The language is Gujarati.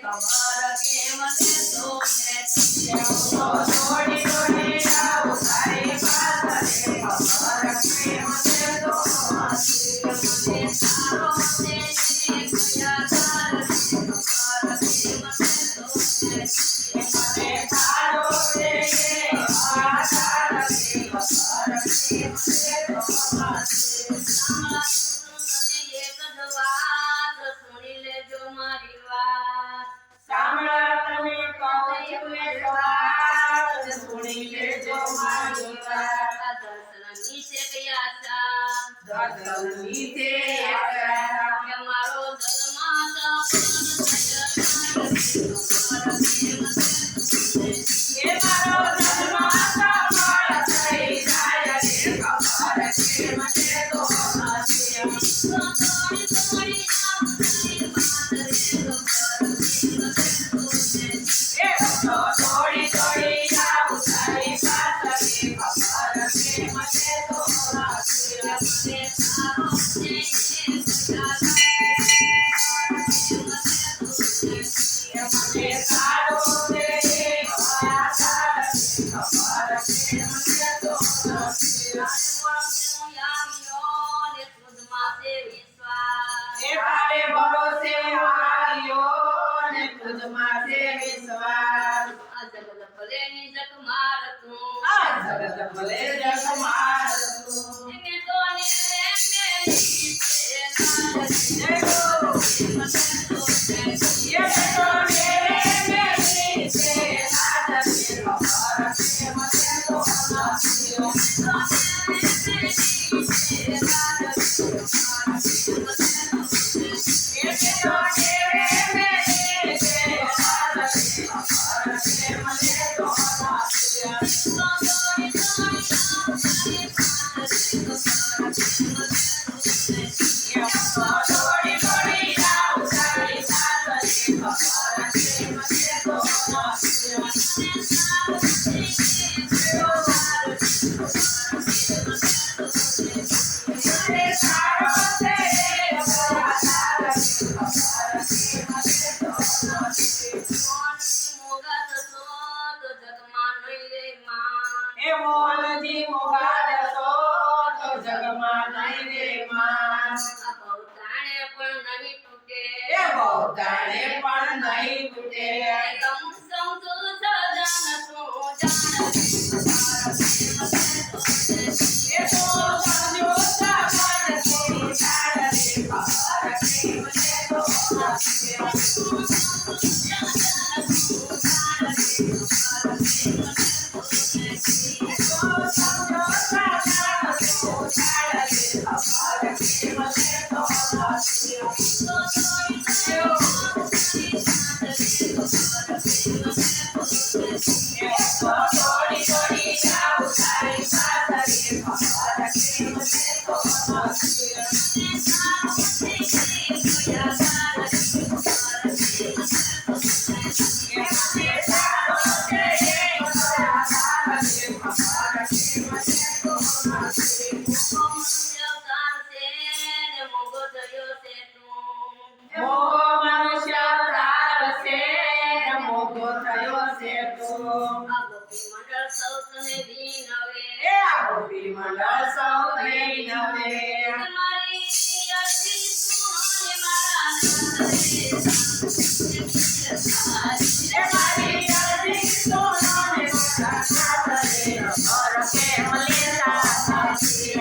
ખબર કે મને તો થોડી થોડી આવું તારી પાછળ ખબર કે મને તો મને તારો ને કયા તાર ખબર કે મને તો મને તારો ને કયા તાર ખબર કે મને તો સાંભળા તમે કહું છું એક વાત સુણી લેજો મારી વાત નીચે ગયા નીચે કે મારો જન્મ એ મારો જન્મ સફળ થઈ જાય રે ખબર કે મને તો થોડી થોડી આવું તારી પાછળ ખબર કે મને તો મને તારો ને તારે ભરોસે આવ્યો ને તુજમાં છે વિશ્વાસ આ જગત ભલે ની જગ મારતું એને તો ને મોહનજી મોગાડ તો જગમાં નહીં રે માં બહુતાણે પણ નહીં તૂટે બહુતાણે પણ નહીં તૂટે તમ સમજો સજન તું જાણ એ તો સમજો સજન તું જાણ રે ખબર કે મને તો થોડી થોડી આવું તારી પાછળ ખબર કે મને તો મંડળ સૌ નહીં નવે મારી અરજી સુને મારા મારી અરજી સુને મારા કે મલેતા સાચી